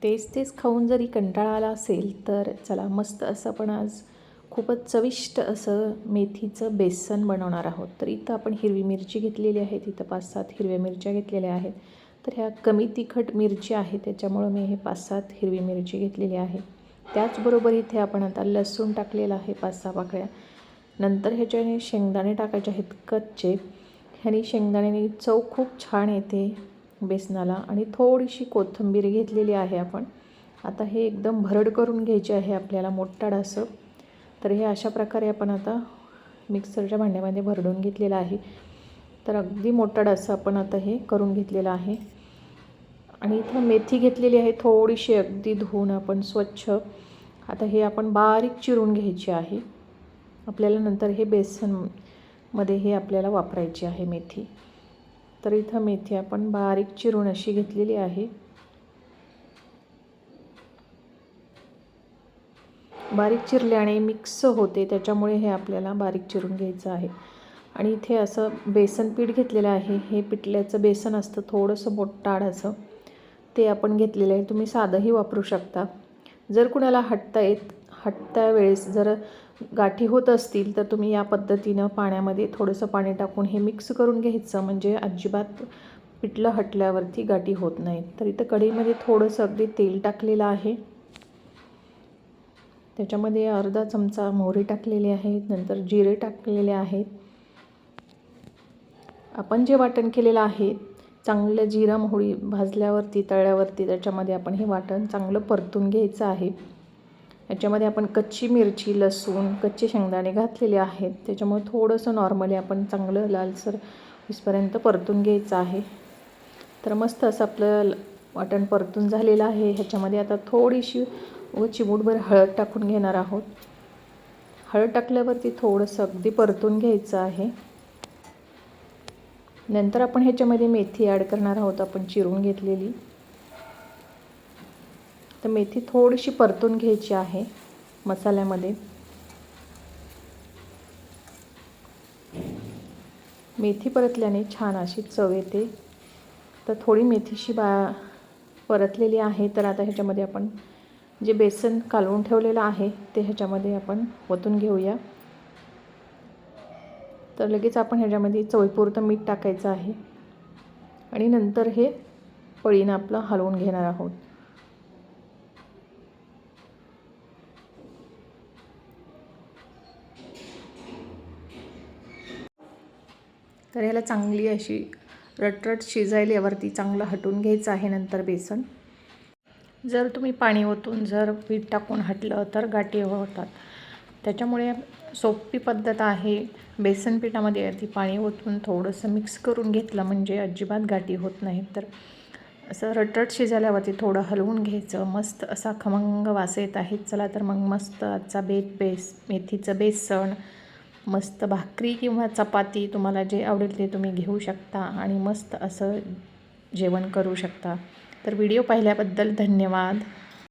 तेच तेच खाऊन जरी कंटाळा आला असेल तर चला मस्त असं आपण आज खूपच चविष्ट असं मेथीचं बेसन बनवणार आहोत. तर इथं आपण हिरवी मिरची घेतलेली आहे, इथं 5-7 हिरव्या मिरच्या घेतलेल्या आहेत. तर ह्या कमी तिखट मिरची आहे त्याच्यामुळं मी हे 5-7 हिरवी मिरची घेतलेली आहे. त्याचबरोबर इथे आपण आता लसूण टाकलेलं आहे 5-6 पाकळ्या. नंतर ह्याच्याने शेंगदाणे टाकायचे आहेत कच्चे. ह्यानी शेंगदाण्याने चव खूप छान येते बेसनाला. आणि थोडीशी कोथिंबीर घेतलेली आहे आपण. आता हे एकदम भरड करून घ्यायचे आहे आपल्याला मोठाड असं. तर हे अशा प्रकारे आपण आता मिक्सरच्या भांड्यामध्ये भरडून घेतलेलं आहे. तर अगदी मोठाड असं आपण आता हे करून घेतलेलं आहे. आणि इथं मेथी घेतलेली आहे थोडीशी, अगदी धुवून आपण स्वच्छ. आता हे आपण बारीक चिरून घ्यायची आहे. आपल्याला नंतर हे बेसनमध्ये हे आपल्याला वापरायची आहे मेथी. तर इथं मेथी आपण बारीक चिरून अशी घेतलेली आहे. बारीक चिरल्याने मिक्स होते त्याच्यामुळे हे आपल्याला बारीक चिरून घ्यायचं आहे. आणि इथे असं बेसन पीठ घेतलेलं आहे. हे पिठल्याचं बेसन असतं थोडंसं मोठाड असं, ते आपण घेतलेलं आहे. तुम्ही साधंही वापरू शकता. जर कुणाला हटता वेळेस जर गाठी होत असतील तर तुम्ही या पद्धतीनं पाण्यामध्ये थोडंसं पाणी टाकून हे मिक्स करून घ्यायचं, म्हणजे अजिबात पिठलं हटल्यावरती गाठी होत नाहीत. तर इथं कढईमध्ये थोडंसं अगदी तेल टाकलेलं आहे. त्याच्यामध्ये अर्धा चमचा मोहरी टाकलेली आहे, नंतर जिरे टाकलेले आहेत. आपण जे वाटण केलेलं आहे चांगलं जिरा मोहरी भाजल्यावरती तळल्यावरती त्याच्यामध्ये आपण हे वाटण चांगलं परतून घ्यायचं आहे. याच्यामध्ये आपण कच्ची मिरची, लसूण, कच्चे शेंगदाणे घातलेले आहेत. त्याच्यामुळे थोडंसं नॉर्मली आपण चांगलं लालसर इसपर्यंत परतून घ्यायचं आहे. तर मस्त असं आपलं वाटण परतून झालेलं आहे. ह्याच्यामध्ये आता थोडीशी चिमूटभर हळद टाकून घेणार आहोत. हळद टाकल्यावरती थोडंसं अगदी परतून घ्यायचं आहे. नंतर आपण ह्याच्यामध्ये मेथी ॲड करणार आहोत आपण चिरून घेतलेली. तर मेथी थोडीशी परतून घ्यायची आहे मसाल्यामध्ये. मेथी परतल्याने छान अशी चव येते. तर थोडी मेथीशी परतलेली आहे. तर आता ह्याच्यामध्ये आपण जे बेसन कालवून ठेवलेलं आहे ते ह्याच्यामध्ये आपण ओतून घेऊया. तर लगेच आपण ह्याच्यामध्ये चवीपुरतं मीठ टाकायचं आहे आणि नंतर हे पळीनं आपलं हलवून घेणार आहोत. तर ह्याला चांगली अशी रटरट शिजायल्यावरती चांगलं हटवून घ्यायचं आहे. नंतर बेसन जर तुम्ही पाणी ओतून जर पीठ टाकून हटलं तर गाठी होतात. त्याच्यामुळे सोपी पद्धत आहे. बेसन पिठामध्ये ती पाणी ओतून थोडंसं मिक्स करून घेतलं म्हणजे अजिबात गाठी होत नाहीत. तर असं रटरट शिजायल्यावरती थोडं हलवून घ्यायचं. मस्त असा खमंग वास येत आहे. चला तर मग मस्त आजचा मेथीचं बेसन मस्त भाकरी किंवा चपाती तुम्हाला जे आवडेल ते तुम्ही घेऊ शकता आणि मस्त असं जेवण करू शकता. तर व्हिडिओ पाहिल्याबद्दल धन्यवाद.